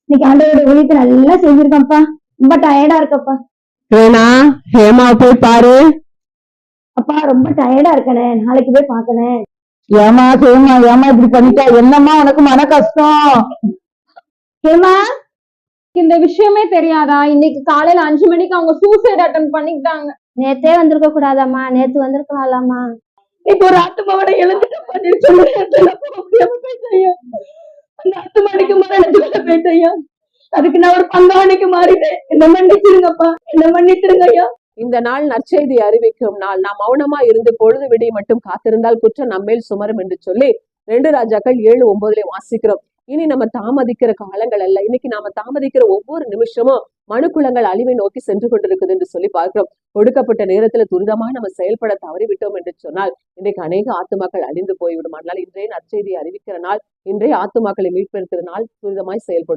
இன்னைக்கு ஆண்டோட ஊழியத்தை நல்லா செஞ்சிருக்கேன்ப்பா. ரொம்ப டயர்டா இருக்கப்பா. வேணா ஹேமா போய் பாரு. அப்பா ரொம்ப டயர்டா இருக்கனே, நாளைக்கு போய் பாக்கனே. ஏமா ஹேமா ஏமா இப்படி பண்ணிட்டா? என்னம்மா உனக்கு மன கஷ்டம்? ஹேமா, இந்த விஷயமே தெரியாதா? இன்னைக்கு காலையில 5 மணிக்கு அவங்க சூசைட் அட்டன் பண்ணிக்கிட்டாங்க. நேத்தே வந்திருக்க கூடாதாம்மா, நேத்து வந்திருக்கலாமா? இப்போ ஒரு ஆத்துமாவோட எழுந்துட்டப்பா. நீ சொல்ற இடத்துல முடியாம போயிட்டேன். அந்த ஆத்துமாடிக்கு மரணத்துக்குள்ள போயிட்டேன். அதுக்கு நான் ஒரு பங்காளிக்கு மாறிட்டேன். என்ன மன்னிச்சிருங்கப்பா, என்ன மன்னிச்சிருங்க ஐயா. இந்த நாள் நற்செய்தி அறிவிக்கும் நாள். நாம் மௌனமா இருந்து பொழுது விடிய மட்டும் காத்திருந்தால் குற்றம் நம்மேல் சுமரும் என்று சொல்லி 2 ராஜாக்கள் 7:9 வாசிக்கிறோம். இனி நம்ம தாமதிக்கிற காலங்கள் அல்ல. இன்னைக்கு நாம தாமதிக்கிற ஒவ்வொரு நிமிஷமும் மனுக்குலங்கள் அழிவை நோக்கி சென்று கொண்டிருக்குது என்று சொல்லி பார்க்கிறோம். கொடுக்கப்பட்ட நேரத்துல துரிதமா நம்ம செயல்பட தவறிவிட்டோம் என்று சொன்னால் இன்றைக்கு அநேக ஆத்துமாக்கள் அழிந்து போய்விடும். அதனால இன்றைய நற்செய்தியை அறிவிக்கிற நாள், இன்றைய ஆத்துமாக்களை மீட்பெடுக்கிற நாள். துரிதமாய் செயல்படுவோம்.